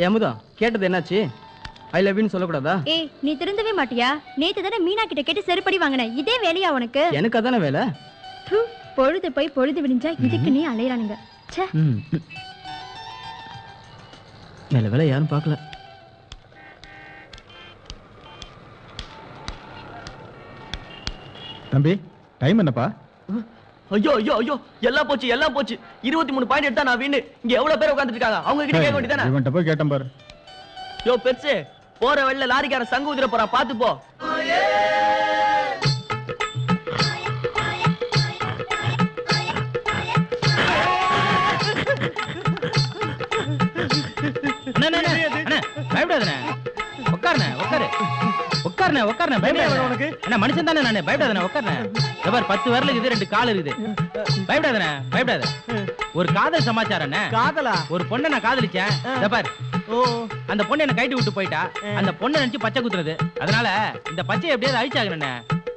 ஏமுதா கேட்டது என்னாச்சு? I love யூன்னு சொல்லக்கூடாதா? ஏய், நீ திருந்தவே மாட்டியா? நேத்து தானே மீனா கிட்ட கேட்டு செருப்படி வாங்கின. இதே வேலையா உனக்கு? எனக்கு அதானே வேலை. பொழுது போய் பொழுது விடிஞ்சா இதுக்கு நீ அலையறானுங்க. ச்சே. நல்ல வேலை யாரும் பார்க்கல. தம்பி டைம் என்னப்பா? ஐயோ ஐயோ ஐயோ, எல்லாம் போச்சு எல்லாம் போச்சு. 23 பாயிண்ட் எடுத்தா நான் வீணு. இங்க எவ்வளவு பேர் உட்கார்ந்துட்டு இருக்காங்க, அவங்க கிட்ட கேட்க வேண்டியதானே? இவன்ட்ட போய் கேட்டேன் பாரு. யோ பெருசு, போற வழியில லாரிக்கார சங்கு ஊதிர போறா, பாத்து போ. பயப்படாதே, உட்காருண்ணே உட்காரு. உட்காருண்ணே உட்காருண்ணே, பயப்படாத. உனக்கு என்ன மனுஷன் தானே நானு? பயப்படாதே, உட்காருண்ணே. 10 விரல் இருக்குது, 2 கால் இருக்குது. பயப்படாதே பயப்படாத. ஒரு காதல் சமாச்சாரம். காதலா? ஒரு பொண்ணை நான் காதலிச்சேன். பாரு, அந்த பொண்ணு என்ன கைட்டு விட்டு போயிட்டா. அந்த பொண்ணை நினைச்சு பச்சை குத்துறது. அதனால இந்த பச்சையை எப்படியாவது அழிச்சாகண்ணே.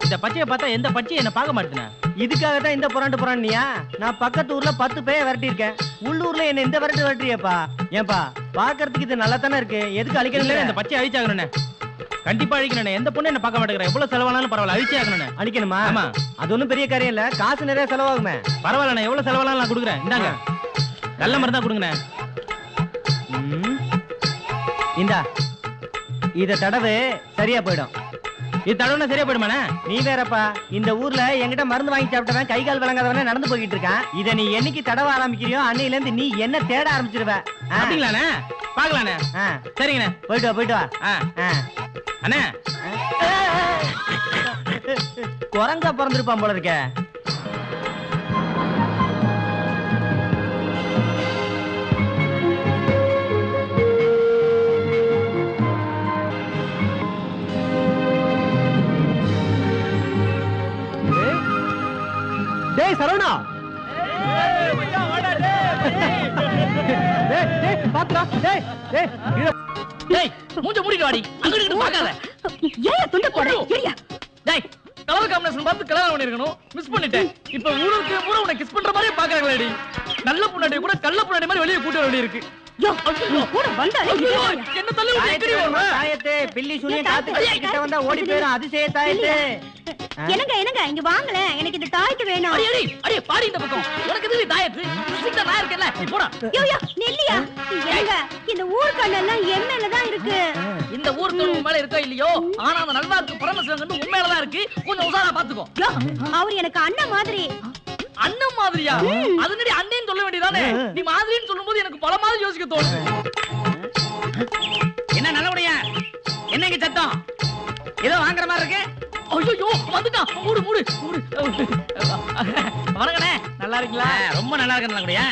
இந்த பச்சையை பார்த்தா எந்த பச்சையை என்ன பார்க்க மாட்டேன். இதுக்காக தான் இந்த புறாண்டியா? நான் பக்கத்து ஊர்ல 10 பேய விரட்டி இருக்கேன். உள்ளூர்ல என்ன இந்த விரட்டியப்பா? ஏன்பா பாக்குறதுக்கு இது நல்லா தானே இருக்கு, எதுக்கு அழிக்கணும்? இந்த பச்சையை அழிச்சாகண்ணே, கண்டிப்பா அழிக்கணும். எந்த பொண்ணு என்ன பார்க்க மாட்டேங்கிறேன். எவ்வளவு செலவானாலும் பரவாயில்ல, அழிச்சே ஆகணும். அழிக்கணுமா? ஆமா, அது ஒண்ணும் பெரிய காரியம் இல்ல, காசு நிறைய செலவாகுமே. பரவாயில்ல, நான் எவ்வளவு செலவானாலும் நான் கொடுக்குறேன். இந்தாங்க, நல்ல மருந்தா கொடுங்கண்ணே. இந்தா, இத தடவு சரியா போயிடும். இது தடவுனா சரியா போயிடுமாண்ணே? நீ வேறப்பா, இந்த ஊர்ல என்கிட்ட மருந்து வாங்கி சாப்பிட்டவன் கை கால் விளங்காதவன நடந்து போய்கிட்டு இருக்கான். இத நீ என்னைக்கு தடவ ஆரம்பிக்கிறியோ அன்னையில இருந்து நீ என்ன தேட ஆரம்பிச்சிருவ. அப்படிங்களாண்ணே? பாக்கலாண்ணே. சரிங்கண்ணே, போயிட்டு வா போயிட்டு வா. அண்ணே, குரங்கா பிறந்திருப்பான் போல இருக்க. டேய் சரவணா, பாத்துடா. டேய் டேய் டேய், மூஞ்ச மூடிட்டு வாடி. அங்கிட்டு பார்க்காத. ஏன் துண்ட போற? ஏறியா. டேய், கலர் காம்பினேஷன் பார்த்து கல்யாணம் பண்ணிருக்கணும், மிஸ் பண்ணிட்டேன். இப்ப ஊருக்கு பூரா உன்னை கிஸ் பண்ற மாதிரியே பாக்குறாங்களேடி. நல்ல பொண்ணாடி கூட கள்ள பொண்ணாடி மாதிரி வெளியே கூட்ட வேண்டி இருக்கு. யோ, கூட வந்தாலே என்ன தள்ளி விட்டு எக்கடி வர? தாயத்தே, பில்லி சுனிய காத்து கிட்ட வந்தா ஓடி போயிடும். அதிசய தாயத்தே. என்னங்க இங்க வாங்களே, எனக்கு இந்த தாயத்து வேணும். அடி அடி அடி, பாடி இந்த பக்கம். உனக்கு எதுக்கு தாயத்து? சிக்தா நான் இருக்கேன்ல, நீ போடா. யோ யோ, நெல்லியா. என்னங்க, இந்த ஊர் கண்ணெல்லாம் என் மேல தான் இருக்கு. இந்த ஊர் கண்ணு மேல இருக்கோ இல்லையோ, ஆனா அந்த நல்வாக்கு பரமசிவன் உன் மேல தான் இருக்கு. கொஞ்சம் உசாரா பாத்துக்கோ. யோ, அவர் எனக்கு அண்ணன் மாதிரி. அண்ணன் மாதிரியா? அதுனடி அண்ணேன்னு சொல்ல வேண்டியதானே? நீ மாதிரின்னு சொல்லும்போது எனக்கு பல மாதிரி யோசிக்க தோணுது. என்ன நல்லபடியா? என்னங்க சத்தம்? ஏதோ வாங்குற மாதிரி இருக்கு. ஐயோ, வந்துட்டான். மூடு மூடு மூடு. வணக்கண்ணே, நல்லா இருக்கீங்களா? ரொம்ப நல்லா இருக்கேன். நல்லபடியா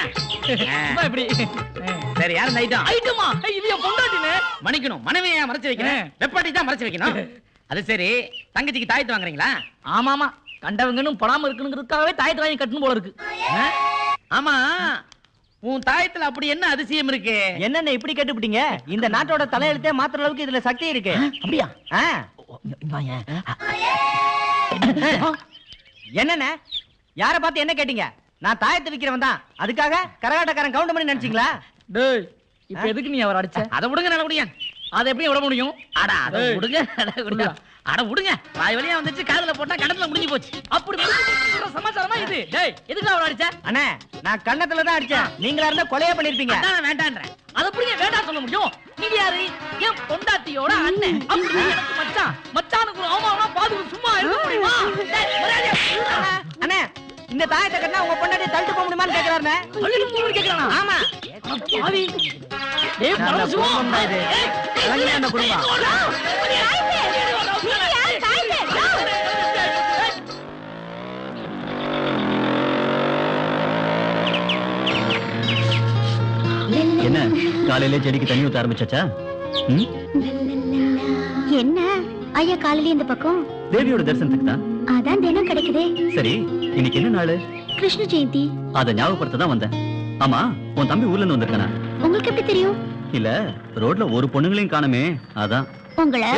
எப்படி? சரி, யாரு ஐட்டம்? ஐட்டமா? இது என் பொண்டாட்டினே. மன்னிக்கணும், மனைவியை மறைச்சு வைக்கிறேன், வெப்பாட்டி தான் மறைச்சு வைக்கணும். அது சரி, தங்கச்சிக்கு தாயத்து வாங்குறீங்களா? ஆமாமா, கண்டவங்கன்னு படாம இருக்கணுங்கிறதுக்காகவே தாயத்தை வாங்கி கட்டணும் போல இருக்கு. ஆமா, உன் தாயத்துல அப்படி என்ன அதிசயம் இருக்கு? என்னென்ன இப்படி கேட்டுப்பிட்டீங்க? இந்த நாட்டோட தலையெழுத்தே மாத்துற அளவுக்கு இதுல சக்தி இருக்கு. அப்படியா? என்னென்ன யார பார்த்து என்ன கேட்டீங்க? நான் தாயத்தை விக்கிறவன் தான், அதுக்காக கரகாட்டக்காரன் கவுண்ட் பண்ணி நினைச்சீங்களா? டேய், இப்ப எதுக்கு நீ அவர் அடிச்ச? அத விடுங்க நல்லபடியா. அதை எப்படி விட முடியும்? அட அத விடுங்க. அட விடுங்க, வாய் வழியா வந்துச்சு, காதுல போட்டா கடத்துல முடிஞ்சு போச்சு. அப்படி சமாச்சாரமா இது? டேய், எதுக்கு அவர் அடிச்ச? அண்ணே, நான் கண்ணத்துல தான் அடிச்சேன். நீங்களா இருந்தா கொலையே பண்ணிருப்பீங்க. அதான் வேண்டான்றேன். அத எப்படி வேண்டாம் சொல்ல முடியும்? நீங்க யாரு? என் பொண்டாட்டியோட அண்ணன். அப்படி எனக்கு மச்சான். மச்சானுக்கு ஒரு அவமானமா பாத்து சும்மா இருக்க முடியுமா? அண்ணே, இந்த தாயத்தை கட்டினா உங்க பொண்டாட்டி தள்ளிட்டு போக முடியுமான்னு கேக்குறாருண்ணே. கேக்குறானா? ஆமா. பாவி. டேய், பரமசிவம். இது கலங்கல அந்த குடும்பம். என்ன காலையிலே செடிக்கு தண்ணி ஊத்த ஆரம்பிச்சாச்சா? என்ன ஐயா காலையில இந்த பக்கம்? தேவியோட தரிசனத்துக்கு தான். அதான் தினம் கிடைக்குதே. சரி, இன்னைக்கு என்ன நாள்? கிருஷ்ண ஜெயந்தி. அத ஞாபகப்படுத்த தான் வந்தேன். ஆமா, உன் தம்பி ஊர்ல இருந்து வந்திருக்கானா? உங்களுக்கு எப்படி தெரியும்? இல்ல, ரோட்ல ஒரு பொண்ணுங்களையும் காணுமே, அதான். உங்களை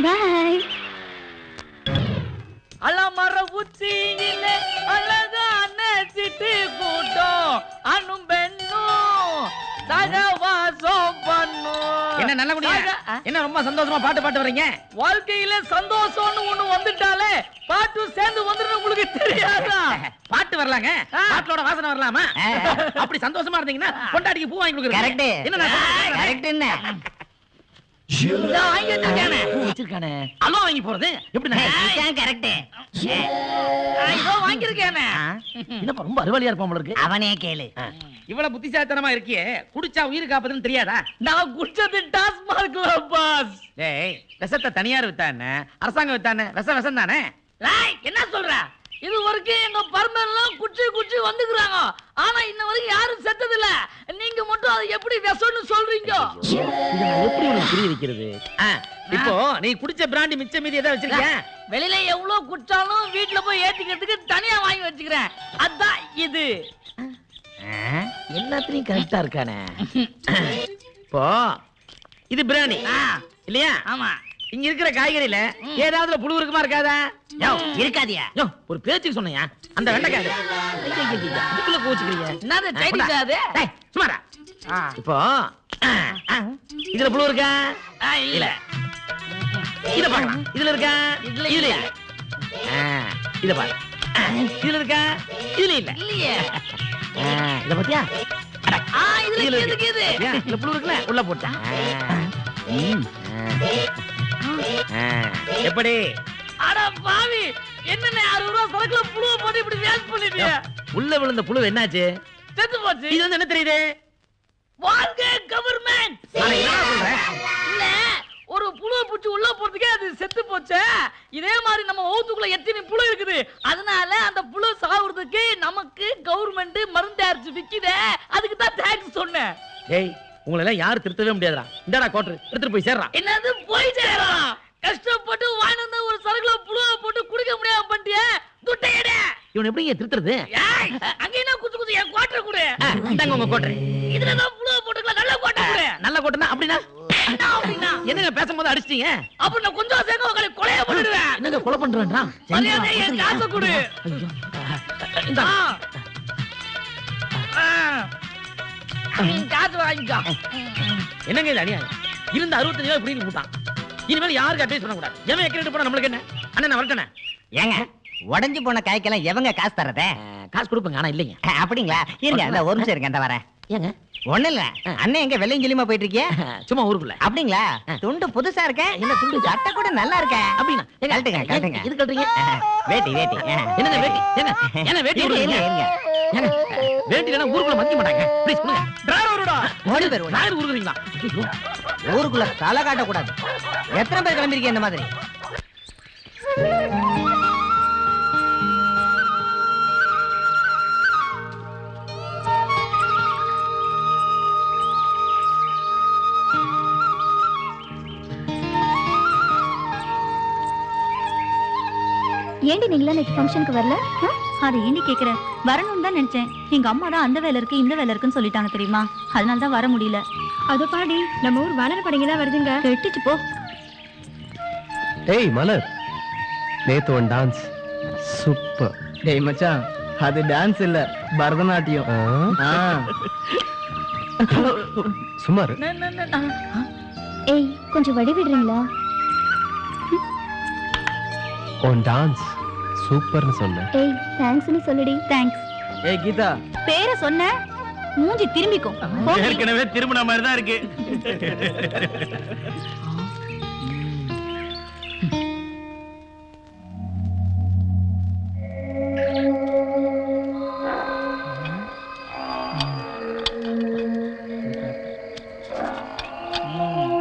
பாய். அலமர உச்சியிலே அழகா பேசிட்டு கூட்டம் அண்ணும் பெண்ணும் சகவாசம் பண்ணும். என்ன நல்ல முடியா? என்ன ரொம்ப சந்தோஷமா பாட்டு வர்றீங்க? வாழ்க்கையில சந்தோஷம்னு ஒண்ணு வந்துட்டாலே பாட்டு சேர்ந்து வந்துடும். உங்களுக்கு தெரியாதா? பாட்டு வரலாங்க, பாட்டோட வாசனை வரலாமா? அப்படி சந்தோஷமா இருந்தீங்கன்னா பொண்டாட்டிக்கு பூ வாங்கி கொடுக்குறேன். கரெக்ட். என்ன கரெக்ட் என்ன? வாங்கி வச்சிருக்கானே. அல்வா வாங்கி போறது எப்படி? கரெக்ட். இதோ வாங்கியிருக்கேன். என்னப்பா ரொம்ப அறிவாளியா இருப்பான் போல இருக்கு. அவனே கேளு. இவ்வளவு புத்திசாலித்தனமா இருக்கியே, குடிச்சா உயிர் காப்பதுன்னு தெரியாதா? நான் குடிச்சது டாஸ்மார்க்ல பாஸ். டேய், விஷத்தை தனியார் வித்தானே, அரசாங்கம் வித்தானே, விஷம் தானே? என்ன சொல்ற? இது வரைக்கும் எங்க பர்மனெல்லாம் குச்சி வந்துக்குறாங்க. ஆனா இன்ன வரைக்கும் யாரும் செத்தது இல்ல. நீங்க மட்டும் அது எப்படி விஷம்னு சொல்றீங்க? இத நான் எப்படி உனக்கு புரிய வைக்கிறது? இப்போ நீ குடிச்ச பிராண்டி மிச்ச மீதி எதை வச்சிருக்கியா? வெளியில எவ்வளவு குடிச்சாலும் வீட்டுல போய் ஏத்திக்கிறதுக்கு தனியா வாங்கி வச்சுக்கிறேன். அதான் இது. எல்லாத்துலயும் கரெக்டா இருக்கானே. இப்போ இது பிராணி இல்லையா? ஆமா. இங்க இருக்கிற காய்கறியில ஏதாவது புழு இருக்குமா இருக்காதா? இருக்காதியா? ஒரு பேச்சுக்கு சொன்னையா அந்த வெண்டைக்காய் அதுக்குள்ள கோச்சுக்கிறீங்க. என்னது டைட்டில் அது? சுமாரா. இப்போ இதுல புழு இருக்கா? இல்ல. இத பாக்கலாம். இதுல இருக்கா? இதுல இல்ல. இத பாரு. இதுல இருக்கா? இதுல இல்ல. இல்லையே. இத பாத்தியா? இதுல இருக்குது. இதுல புழு இருக்குல, உள்ள போட்டா. எப்படி? அட பாவி, என்னண்ணே 60 ரூபாய் சரக்குல புழுவை போட்டு இப்படி வேஸ்ட் பண்ணிட்டியே. உள்ள விழுந்த புழு என்னாச்சு? செத்து போச்சு. இது வந்து என்ன தெரியுது? வாழ்க கவர்மெண்ட். நான் என்ன சொல்றேன்? இல்ல, ஒரு புழுவை பிடிச்சி உள்ள போறதுக்கே அது செத்து போச்சு. இதே மாதிரி நம்ம ஓத்துக்குள்ள எத்தனை புழு இருக்குது. அதனால அந்த புழு சாகுறதுக்கு நமக்கு கவர்மெண்ட் மருந்து அரைச்சு விக்குதே. அதுக்கு தான் தேங்க்ஸ் சொன்னேன். ஏய், உங்களை எல்லாம் யாரும் திருத்தவே முடியாதுடா. இந்தாடா கோட்டர், எடுத்துட்டு போய் சேர்றா. என்னது போய் சேரா? கஷ்டப்பட்டு வாங்கி வந்த ஒரு சரக்குல புழுவை போட்டு குடிக்க முடியாம பண்ணிட்டியே. துட்டையட. இவன் எப்படி திருத்துறது? ஏய், அங்க என்ன குத்து என் கோட்டரை கொடு. இந்தாங்க உங்க கோட்டர். இதுல தான் புழுவை போட்டுக்கலாம். நல்ல கோட்டை கொடு. நல்ல கோட்டர்னா அப்படினா? என்ன அப்படினா? என்னங்க பேசும்போது அடிச்சிட்டீங்க? அப்ப நான் கொஞ்சம் சேர்ந்து உங்களை கொலைய பண்ணிடுவேன். என்னங்க கொலை பண்றேன்றா? மரியாதை என் காசை கொடு. இந்த காசு வாங்கிக்கோ. என்னங்க இது அநியாயம்? இருந்த 65 ரூபாய் புடிங்கி போட்டான். இனிமேல் யாருக்கு அட்வைஸ் பண்ண கூடாது. எவன் எக்கரெட் போனா நம்மளுக்கு என்ன? அண்ணா நான் வரட்டேனே. ஏங்க உடைஞ்சு போன காய்க்கெல்லாம் எவங்க காசு தரதே? காசு கொடுப்பேங்க, ஆனா இல்லைங்க. அப்படிங்களா? இருங்க, இந்த ஒரு நிமிஷம் இருங்க, இந்த வரேன். ஏங்க ஒண்ணு இல்ல, அண்ணன் எங்க வெள்ளையும் சொல்லியுமா போயிட்டு இருக்கியா? சும்மா ஊருக்குள்ள. அப்படிங்களா? துண்டு புதுசா இருக்க. என்ன துண்டு? சட்டை கூட நல்லா இருக்க. அப்படின்னா கழட்டுங்க கழட்டுங்க. இது கழட்டுறீங்க? வேட்டி வேட்டி. என்னங்க வேட்டி? ஏங்க என்ன வேட்டி இருங்க போடுறீங்க? இருங்க. ஏங்க வேட்டி இல்லனா ஊருக்குள்ள மதிக்க மாட்டாங்க. ப்ளீஸ் கொடுங்க. டிரைவருடா. ஓடி பேர் யார் ஊருக்குறீங்களா? ஊருக்குள்ள தலை காட்ட கூடாது. எத்தனை பேர் கிளம்பிருக்கீங்க இந்த மாதிரி? ஏண்டி நீங்களா நெக்ஸ்ட் ஃபங்க்ஷனுக்கு வரல? அதை ஏண்டி கேக்குற? வரணும்னு தான் நினைச்சேன். எங்க அம்மா தான் அந்த வேலை இருக்கு இந்த வேலை இருக்குன்னு சொல்லிட்டாங்க தெரியுமா? அதனால தான் வர முடியல. அதோ பாடி நம்ம ஊர் வானர படங்க தான் வருதுங்க. கெட்டிச்சு போ. ஏய் மலர், நேத்து ஒன் டான்ஸ் சூப்பர். டேய் மச்சான், அது டான்ஸ் இல்ல, பரதநாட்டியம். சுமார். ஏய், கொஞ்சம் வடி விடுறீங்களா? ஒன் டான்ஸ் சூப்பர்னு சொன்னேன். ஏய், தேங்க்ஸ்னு சொல்லுடி. தேங்க்ஸ். ஏய் கீதா, பேரை சொன்ன மூஞ்சி திரும்பிக்கும். ஏற்கனவே திரும்பின மாதிரி தான் இருக்கு.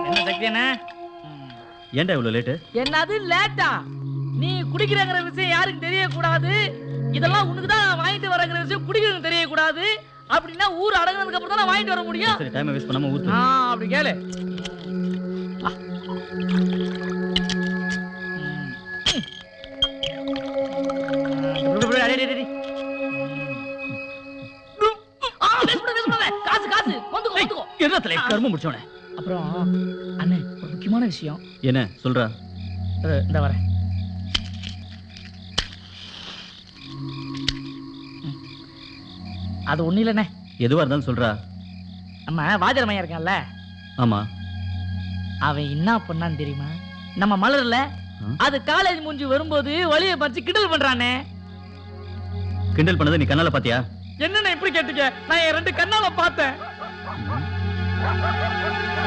என்ன சக்தி என்ன? ஏன்டா இவ்வளவு லேட்டு? என்னது லேட்டா? நீ குடிக்கிறங்கிற விஷயம் யாருக்கு தெரியக்கூடாது. இதெல்லாம் உனக்கு தான் வாங்கிட்டு வரங்கிற விஷயம் குடிக்கிறது தெரியக்கூடாது. அப்படின்னா ஊர் அடங்கினதுக்கு அப்புறம் தான் வாங்கிட்டு வர முடியும். சரி, டைம் வேஸ்ட் பண்ணாம ஊத்து. அப்படி கேளு. காசு காசு வந்துக்கோ. என்னத்துல கர்மம் முடிச்சோனே. அப்புறம் அண்ணே, ஒரு முக்கியமான விஷயம். என்ன சொல்றா? இந்த வரேன். அது ஒண்ணு இல்லண்ணே. எதுவா இருந்தாலும் சொல்றா. நம்ம வாஜர் மையா இருக்கான்ல, ஆமா. அவன் என்ன பண்ணான்னு தெரியுமா? நம்ம மலர்ல அது காலேஜ் முடிஞ்சு வரும்போது வழியை பறிச்சு கிண்டல் பண்றானே. கிண்டல் பண்ணது நீ கண்ணால பாத்தியா? என்னண்ணே இப்படி கேட்டீங்க? நான் என் 2 கண்ணால பார்த்தேன்.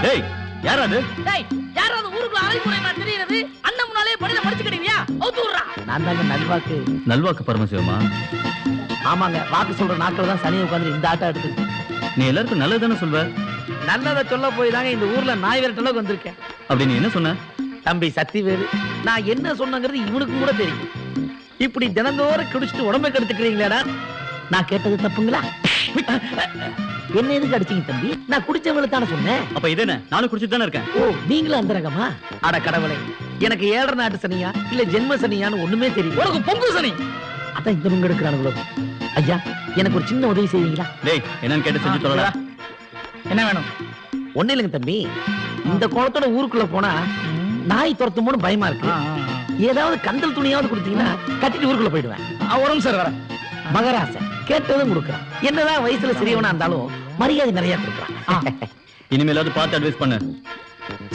டேய் யாரா அது? டேய் யாராவது ஊருக்குள்ள அரைக்குறைமா தெரியுது? அண்ணன் முன்னாலே படியில மடிச்சுக்கிட்டீங்க. அவுத்து விடுறா. நான் தாங்க நல்வாக்கு. நல்வாக்கு பரமசிவமா? ஆமாங்க, வாக்கு சொல்ற நாட்கள் தான் சனியை உட்காந்து இந்த ஆட்டம் எடுத்து. நீ எல்லாருக்கும் நல்லதுதானே சொல்வ? நல்லதை சொல்ல போய் தாங்க இந்த ஊர்ல நாய் விரட்டலுக்கு வந்திருக்கேன். அப்படி நீ என்ன சொன்ன? தம்பி சத்திவேலு, நான் என்ன சொன்னங்கிறது இவனுக்கு கூட தெரியும். இப்படி தினந்தோறும் குடிச்சிட்டு உடம்பை கெடுத்துக்கிறீங்களேடா, நான் கேட்டது தப்புங்களா? என்ன எதுக்கு அடிச்சீங்க தம்பி? நான் குடிச்சவங்களுக்கு தானே சொன்னேன். அப்ப இது என்ன? நானும் குடிச்சிட்டு தானே இருக்கேன். ஓ, நீங்களும் அந்த ரகமா? அட கடவுளே, எனக்கு 7 நாட்டு சனியா இல்ல ஜென்ம சனியான்னு ஒண்ணுமே தெரியும். உனக்கு பொங்கு சனி. அதான் இந்த நுங்க எடுக்கிறானுங்களோ. ஐயா, எனக்கு ஒரு சின்ன உதவி செய்வீங்களா? டேய் என்னன்னு கேட்டு செஞ்சு சொல்லடா. என்ன வேணும்? ஒண்ணு இல்லைங்க தம்பி, இந்த குளத்தோட ஊருக்குள்ள போனா நாய் துரத்துமோன்னு பயமா இருக்கு. ஏதாவது கந்தல் துணியாவது கொடுத்தீங்கன்னா கட்டிட்டு ஊருக்குள்ள போயிடுவேன். வரும் சார் வர. மகராசை கேட்டதும் கொடுக்குறான். என்னதான் வயசுல சிறியவனா இருந்தாலும் மரியாதை நிறைய கொடுக்குறான். இனிமேலாவது பார்த்து அட்வைஸ் பண்ணு.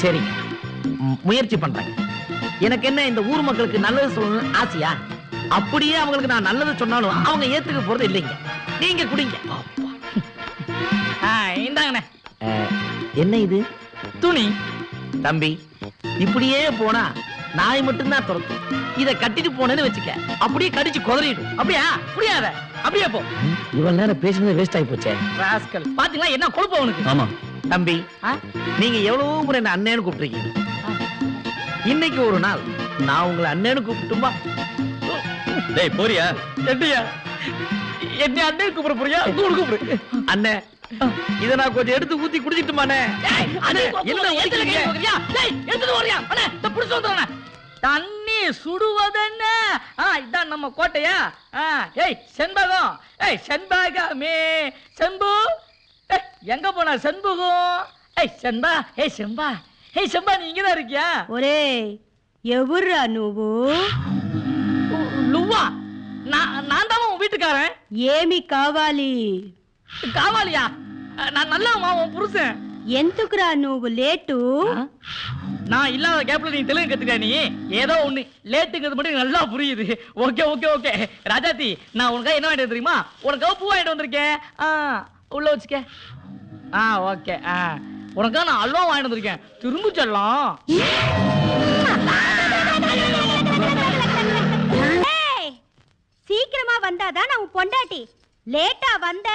சரிங்க, முயற்சி பண்றேன். எனக்கு என்ன இந்த ஊர் மக்களுக்கு நல்லது சொல்லணும்னு ஆசையா? அப்படியே அவங்களுக்கு நான் நல்லது சொன்னாலும் அவங்க ஏத்துக்க போறது இல்லைங்க. நீங்க குடிங்க. இந்தாங்கண்ணே. என்ன இது? துணி. தம்பி, இப்படியே போனா நாய் மட்டும்தான் துரத்தும். இத கட்டிட்டு போனேன்னு வச்சுக்க, அப்படியே கடிச்சு குதறிடும். அப்படியா? புரியாத. அப்படியே போ. இவ்வளவு நேரம் பேசுனது வேஸ்ட் ஆகி போச்சே. ராஸ்கல். பாத்தீங்களா என்ன கொழுப்பு அவனுக்கு? ஆமா. தம்பி, நீங்க எவ்வளவு முறை என்ன அண்ணேன்னு கூப்பிட்டுருக்கீங்க. இன்னைக்கு ஒரு நாள் நான் உங்களை அண்ணேன்னு கூப்பிட்டுமா? டேய் போறியா? என்னையா என்ன அண்ணே கூப்பிட போறியா? கூப்பிடு. அண்ணே, இத நான் கொஞ்சம் எடுத்து ஊத்தி குடிச்சிட்டுமானே? தண்ணி சுடுவதென்ன? இதான் நம்ம கோட்டையா? ஏய் செண்பகம், ஏய் செண்பகமே, செம்பு எங்க போன செண்பகம்? ஏய் செண்பா, ஏய் செம்பா, ஏய் செம்பா, நீ இங்கதான் இருக்கியா? ఒరే ఎవర్రా నువ్వు? லுவா, நான் தான் உன் வீட்டுக்காரன். ఏమి కావాలి? காவாலியா? நான் நல்லா உன் புருஷன். ఎందుకురా నువ్వు లేటు? நான் இல்லாத கேப்ல நீ தெலுங்கு கத்துக்க. நீ ஏதோ ஒண்ணு லேட்டுங்கிறது மட்டும் நல்லா புரியுது. ஓகே ஓகே ஓகே ராஜாத்தி, நான் உனக்காக என்ன வாங்கிட்டு தெரியுமா? உனக்காக பூ வாங்கிட்டு வந்திருக்கேன். உள்ள வச்சுக்க. ஓகே. உனக்காக நான் அல்வா வாங்கிட்டு வந்திருக்கேன். திரும்ப செல்லாம். சீக்கிரமா வந்தாதான் நான் உன் பொண்டாட்டி. லேட்டா வந்த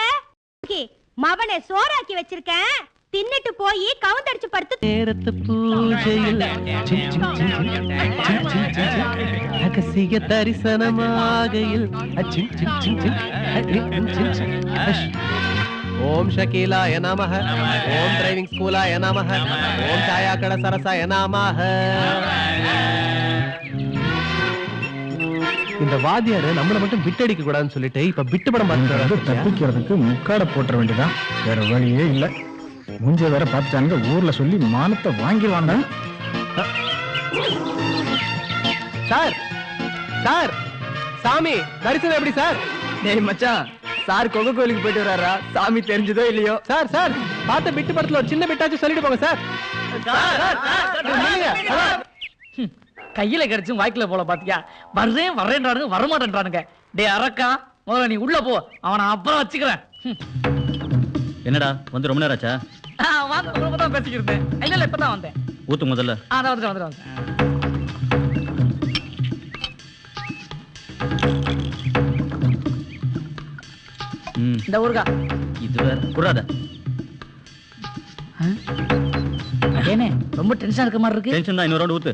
மவனை சோறாக்கி வச்சிருக்கேன், தின்னுட்டு போய் கவுந்தடிச்சு படுத்து. நேரத்து பூஜையில் ரகசிய தரிசனமாகையில் ஓம் ஷகீலாய நமஹ, ஓம் டிரைவிங் ஸ்கூலாய நமஹ, ஓம் சாயாக்கட சரசாய நமஹ. இந்த வாத்தியாரு நம்மள மட்டும் விட்டடிக்க கூடாதுன்னு சொல்லிட்டு இப்ப விட்டு படம் பார்த்து தப்பிக்கிறதுக்கு முக்காட போட்டுற வேண்டியதான், வேற வழியே இல்ல. மூஞ்ச வேற பார்த்துட்டாங்க, ஊர்ல சொல்லி மானத்தை வாங்கிடுவாங்க. சார் சார், சாமி தரிசனம் எப்படி சார்? டேய் மச்சான், சார் கொங்க கோயிலுக்கு போயிட்டு வராரா? சாமி தெரிஞ்சதோ இல்லையோ. சார் சார், பார்த்த பிட்டு படத்துல ஒரு சின்ன பிட்டாச்சும் சொல்லிட்டு போங்க சார். கையில கிடைச்சும் வாய்க்குல போல பாத்தியா? வர்றேன் வர்றேன்றானுங்க, வரமாட்டேன்றானுங்க. டே அரக்கா, முதல்ல நீ உள்ள போ, அவனை அப்புறம் வச்சுக்கிறேன். என்னடா வந்து ரொம்ப நேரம் ஆச்சா? வாங்க தான் பேசிக்கிருந்தேன். இல்ல இப்பதான் வந்தேன். ஊத்து முதல்ல. வந்துட்டேன். இந்த ஊருக்கா இது வேற கூடாத. ஏனே ரொம்ப டென்ஷன் இருக்க மாதிரி இருக்கு. டென்ஷன் தான், இன்னொரு ரவுண்ட் ஊத்து.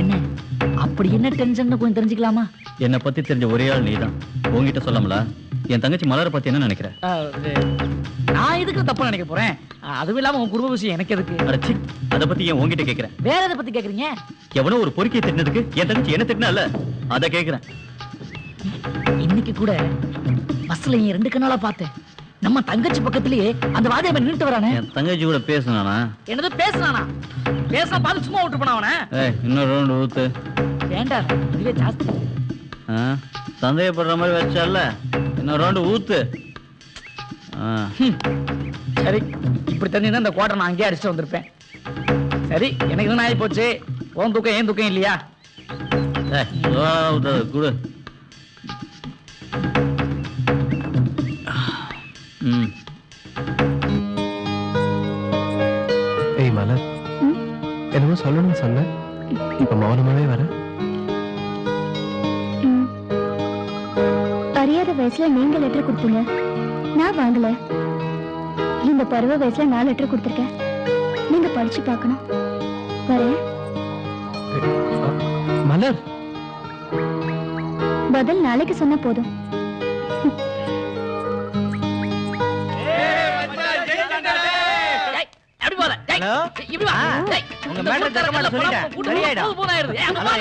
என்ன அப்படி என்ன டென்ஷன் கொஞ்சம் தெரிஞ்சுக்கலாமா? என்னை பத்தி தெரிஞ்ச ஒரே ஆள் நீதான். உங்ககிட்ட சொல்லாமலா? என் தங்கச்சி மலரை பத்தி என்ன நினைக்கிற? நான் எதுக்கு தப்பா நினைக்க போறேன்? அதுவும் இல்லாம உன் குடும்ப விஷயம் எனக்கு எதுக்கு? அடச்சி, அத பத்தி ஏன் உங்ககிட்ட கேக்குறேன்? வேற எதை பத்தி கேக்குறீங்க? எவனோ ஒரு பொறுக்கியை திட்டினதுக்கு என் தங்கச்சி என்ன திட்டினா இல்ல, அத கேக்குறேன். இன்னைக்கு கூட பஸ்ல என் 2 கண்ணால பார்த்தேன். நம்ம தங்கச்சி பக்கத்திலேயே அந்த வாத்தியார் நின்னுட்டு வரானே. என் தங்கச்சி கூட பேசுனானா? என்னது பேசுனானா? பேச பார்த்து சும்மா விட்டு போனா அவனை. இன்னொரு ரவுண்ட் ஊத்து. வேண்டாம், இதுவே ஜாஸ்தி. சந்தேகப்படுற மாதிரி வச்சால, இன்னொரு ரவுண்ட் ஊத்து. சரி, இப்படி தெரிஞ்சுதான் இந்த குவார்டர் நான் அங்கேயே அடிச்சுட்டு வந்திருப்பேன். சரி, எனக்கு என்ன ஆகி போச்சு? உன் தூக்கம் ஏன் தூக்கம் இல்லையா? குடு. ஏய் மலர், என்னமோ சொல்லணும்னு சொன்ன, இப்ப மௌனமாவே வர. அறியாத வயசுல நீங்க லெட்டர் கொடுத்தீங்க, நான் வாங்கல. இந்த பருவ வயசுல நான் லெட்டர் கொடுத்திருக்கேன், நீங்க படிச்சு பார்க்கணும். வரேன். மலர், பதில் நாளைக்கு சொன்னா போதும்.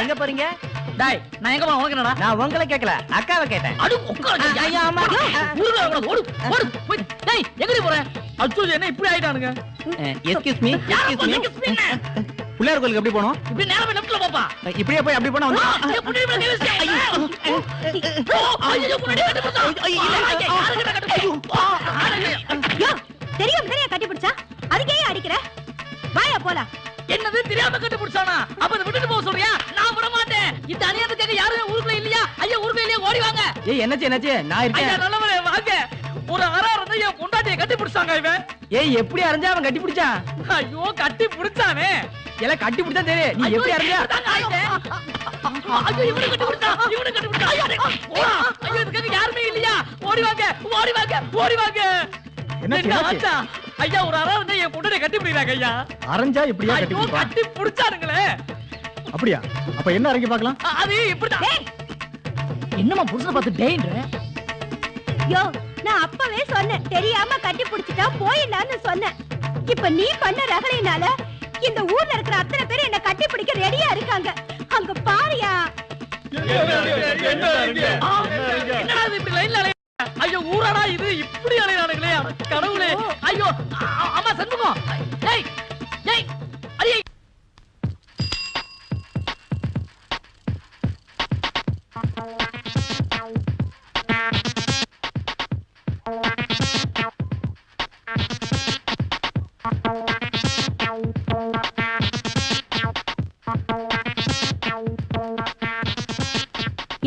எங்க போறீங்க? நான் எங்க போறேன்? உனக்கு என்னடா? நான் உங்களை கேட்கல, அக்காவை கேட்டேன். எங்க போறேன்? அச்சோ, என்ன இப்படி ஆயிட்டானுங்க? Excuse me, excuse me. Pillaiyar கோயிலுக்கு எப்படி போனோம்? இப்படி நேரமே லெஃப்ட்ல போப்பா. இப்படியே போய் அப்படி போனா தெரியும் தெரியும் கட்டி பிடிச்சா அதுக்கே அடிக்கிற. வாயா போலாம். என்னது தெரியாம கட்டி பிடிச்சானா? அப்ப இத விட்டுட்டு போக சொல்றியா? நான் விட மாட்டேன். இந்த அநியாயத்துக்கு யாரும் ஊருக்குள்ள இல்லையா? ஐயா ஊருக்குள்ள இல்லையா? ஓடி வாங்க. ஏய் என்னாச்சு என்னாச்சு? நான் இருக்கேன். ஐயா நல்லவரே வாங்க. ஒரு அரா இருந்தா என் பொண்டாட்டியை கட்டி பிடிச்சாங்க இவன். ஏய் எப்படி அறிஞ்சா அவன் கட்டி பிடிச்சான்? ஐயோ கட்டி பிடிச்சானே. எல்லாம் கட்டி பிடிச்சா தெரியும். நீ எப்படி அறிஞ்சா? ஐயோ இவனை கட்டி பிடிச்சா, இவனை கட்டி பிடிச்சா. ஐயோ இதுக்கு யாருமே இல்லையா? ஓடி வாங்க, ஓடி வாங்க, ஓடி வாங்க. என்ன ஐயா ஒரு அரா இருந்தா என் பொண்டாட்டியை கட்டி பிடிக்கிறாங்க ஐயா. அரைஞ்சா இப்படியா கட்டி ஐயோ கட்டி பிடிச்சானுங்களே. அப்படியா? அப்ப என்ன இறங்கி பார்க்கலாம். அது இப்படிதான். என்னமா புருஷனை பார்த்து டேய்ன்ற? யோ, நான் அப்பவே சொன்னேன், தெரியாம கட்டி பிடிச்சிட்டா போயிடலான்னு சொன்னேன். இப்ப நீ பண்ண ரகளையினால இந்த ஊர்ல இருக்கிற அத்தனை பேர் என்ன கட்டி பிடிக்க ரெடியா இருக்காங்க. அங்க பாரியா. என்னடா இது இப்படி லைன்ல அலைய? ஐயோ ஊராடா இது, இப்படி அலையறானுங்களே. கடவுளே. ஐயோ அம்மா சண்முகம். டேய் டேய் அடி.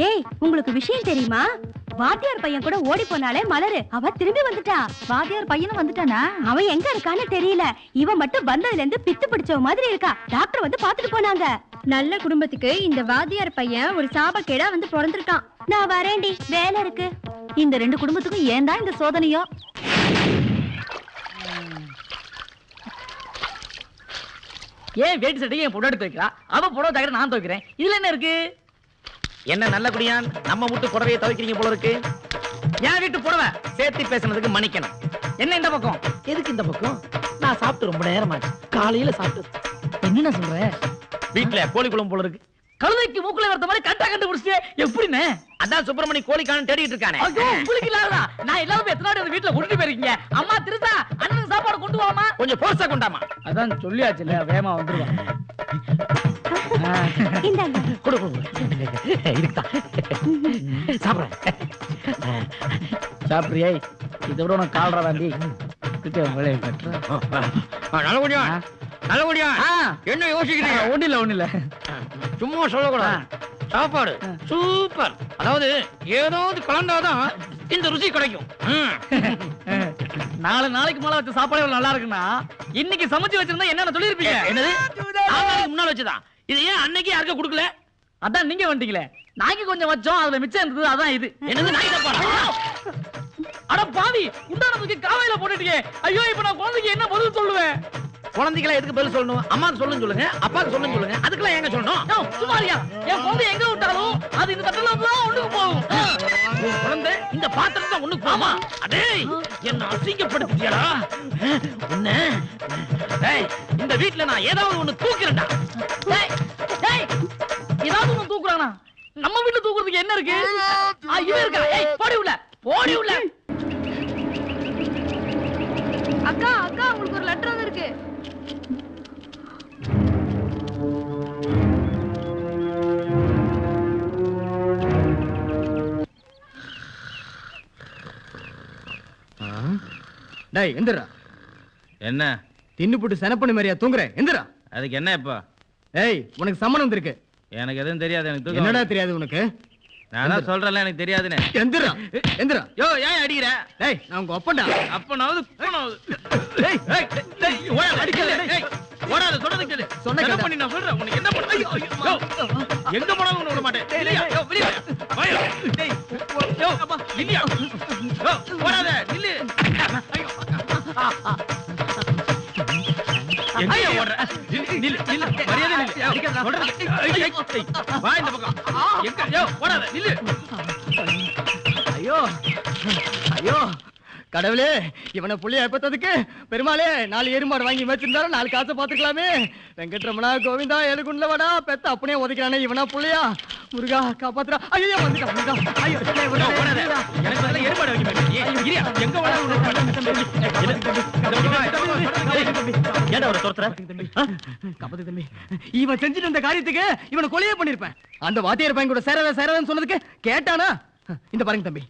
ஏய், உங்களுக்கு விஷயம் தெரியுமா? வாத்தியார் பையன் கூட ஓடி போனாலே மலரு, அவ திரும்பி வந்துட்டா. வாத்தியார் பையனும் வந்துட்டானா? அவன் எங்க இருக்கான்னு தெரியல. இவன் மட்டும் வந்ததுல இருந்து பித்து பிடிச்சவ மாதிரி இருக்கா. டாக்டர் வந்து பாத்துட்டு போனாங்க. நல்ல குடும்பத்துக்கு இந்த வாத்தியார் பையன் ஒரு சாபக்கேடா வந்து பிறந்திருக்கான். நான் வரேன்டி, வேலை இருக்கு. இந்த 2 குடும்பத்துக்கும் ஏன் தான் இந்த சோதனையோ? ஏன் வேட்டி சட்டையை என் பொண்டாட்டி துவைக்கிறா? அவ புடவை தவிர நான் துவைக்கிறேன். இதுல என்ன இருக்கு? என்ன நல்ல குடியான், நம்ம வீட்டு புடவையை துவைக்கிறீங்க போல இருக்கு. என் வீட்டு புடவை சேர்த்து பேசுனதுக்கு மன்னிக்கணும். என்ன இந்த பக்கம்? எதுக்கு இந்த பக்கம்? நான் சாப்பிட்டு ரொம்ப நேரமாச்சு. காலையில சாப்பிட்டு. என்ன சொல்ற? வீட்டுல கோழி குழம்பு போல இருக்கு. கழுதைக்கு மூக்குல வரத மாதிரி கரெக்டா கண்டுபிடிச்சிட்டே. எப்படின்னு? அதான் சுப்பிரமணி கோழிக்கான தேடிட்டு இருக்கானே. ஐயோ உங்களுக்கு இல்லாதா? நான் எல்லாரும் எத்தனை நாள் வீட்டுல கொண்டு போயிருக்கீங்க. அம்மா திருசா அண்ணனுக்கு சாப்பாடு கொண்டு வாமா. கொஞ்சம் போர்ஸா கொண்டாமா. அதான் சொல்லியாச்சுல, வேகமா வந்துருவா. இந்தாங்க. கொடு கொடு. இதுக்குதான் சாப்பிடுறேன். சாப்பிடுறியே? இதை விட உனக்கு கால்ரா தாண்டி வேலையை கட்டுறேன். நல்ல குடியா, நல்ல குடியா. என்ன யோசிக்கிறீங்க? ஒண்ணு இல்ல சும்மா சொல்லக்கூடாது. சாப்பாடு சூப்பர். அதாவது ஏதாவது கலந்தாதான் இந்த ருசி கிடைக்கும். 4 நாளைக்கு மேல வச்ச சாப்பாடு நல்லா இருக்குன்னா இன்னைக்கு சமைச்சு வச்சிருந்தா என்னென்ன சொல்லிருப்பீங்க? என்னது? 4 நாளைக்கு முன்னால வச்சதா? இது ஏன் அன்னைக்கு யாருக்க கொடுக்கல? அதான் நீங்க வந்துட்டீங்களே. நாங்க கொஞ்சம் வச்சோம், அதுல மிச்சம் இருந்தது, அதான் இது. என்னது? நாய் தப்பா? அட பாவி, உண்டானதுக்கு காவையில போட்டுட்டீங்க. ஐயோ இப்ப நான் குழந்தைக்கு என்ன பதில் சொல்லுவேன்? குழந்தைகளை எதுக்கு பதில் சொல்லணும்? அம்மாக்கு சொல்லுன்னு சொல்லுங்க, அப்பாக்கு சொல்லுன்னு சொல்லுங்க. அதுக்கெல்லாம் எங்க சொல்லணும்? சுமாரியா, என் குழந்தை எங்க விட்டாலும் அது இந்த தட்டல தான் ஒண்ணுக்கு போகும். குழந்தை இந்த பாத்திரம் தான் ஒண்ணுக்கு போமா? அடே என்ன அசிங்கப்படுத்திட்டியடா உன்ன. டேய் இந்த வீட்ல நான் ஏதாவது ஒண்ணு தூக்குறேன்டா. ஏதாவது ஒண்ணு தூக்குறானா? நம்ம வீட்டுல தூக்குறதுக்கு என்ன இருக்கு இவன் இருக்கா ஏய் போடி உள்ள போடி உள்ள அக்கா அக்கா உங்களுக்கு ஒரு லெட்டர் வந்திருக்கு. டேய் எந்திரா. என்ன தின்னுபுட்டு செனப்பண்ணி மாதிரியா தூங்குற? எந்திரா. அதுக்கு என்ன இப்போ? ஏய் உனக்கு சம்மணம் வந்திருக்கு. எனக்கு எதுவும் தெரியாது. எனக்கு தூக்கம் என்னடா தெரியாது உனக்கு? நான் தான் சொல்றேன்ல எனக்கு தெரியாதுன்னு. எந்திரா எந்திரா. யோ ஏன் அடிக்கிற? டேய் நான் உங்க அப்பன்டா. அப்பனாவது போனாவது. டேய் டேய் டேய் ஓட அடிக்கல. டேய் ஓடாத சொல்றத கேளு. என்ன பண்ணி நான் சொல்றேன். உனக்கு என்ன பண்ண? யோ எங்க போனாலும் உன்னை விட மாட்டேன். டேய் யோ வெளிய வா. டேய் யோ அப்பா நில்லியா. யோ ஓடாத நில்லு. ஐயோ எங்க ஓடுற? நில்லு நில்லு மரியாதை நில்லு. சொல்றது வா இந்த பக்கம். எங்க யோ ஓடாத நில்லு. ஐயோ ஐயோ கடவுளே, இவனை புள்ளிய ஏற்பட்டதுக்கு பெருமாளே 4 எருமாடு வாங்கி வச்சிருந்தாலும் 4 காசை பாத்துக்கலாமே. வெங்கட்ரமணா கோவிந்தா எழுகுண்டவடா பெத்த அப்படியே உதைக்கிறானே இவனா புள்ளையா. முருகா காப்பாத்துறா. ஐயோ வந்துட்டா முருகா. ஐயோ எனக்கு வந்து எருமாடு வைக்க மாட்டேன். எங்க ஏன்டா அவரை துரத்துற? காப்பாத்து தம்பி. இவன் செஞ்சுட்டு இருந்த காரியத்துக்கு இவனை கொலையே பண்ணிருப்பேன். அந்த வாத்தியார் பையன் கூட சேரவேன்னு சொன்னதுக்கு கேட்டானா? இந்த பாருங்க தம்பி.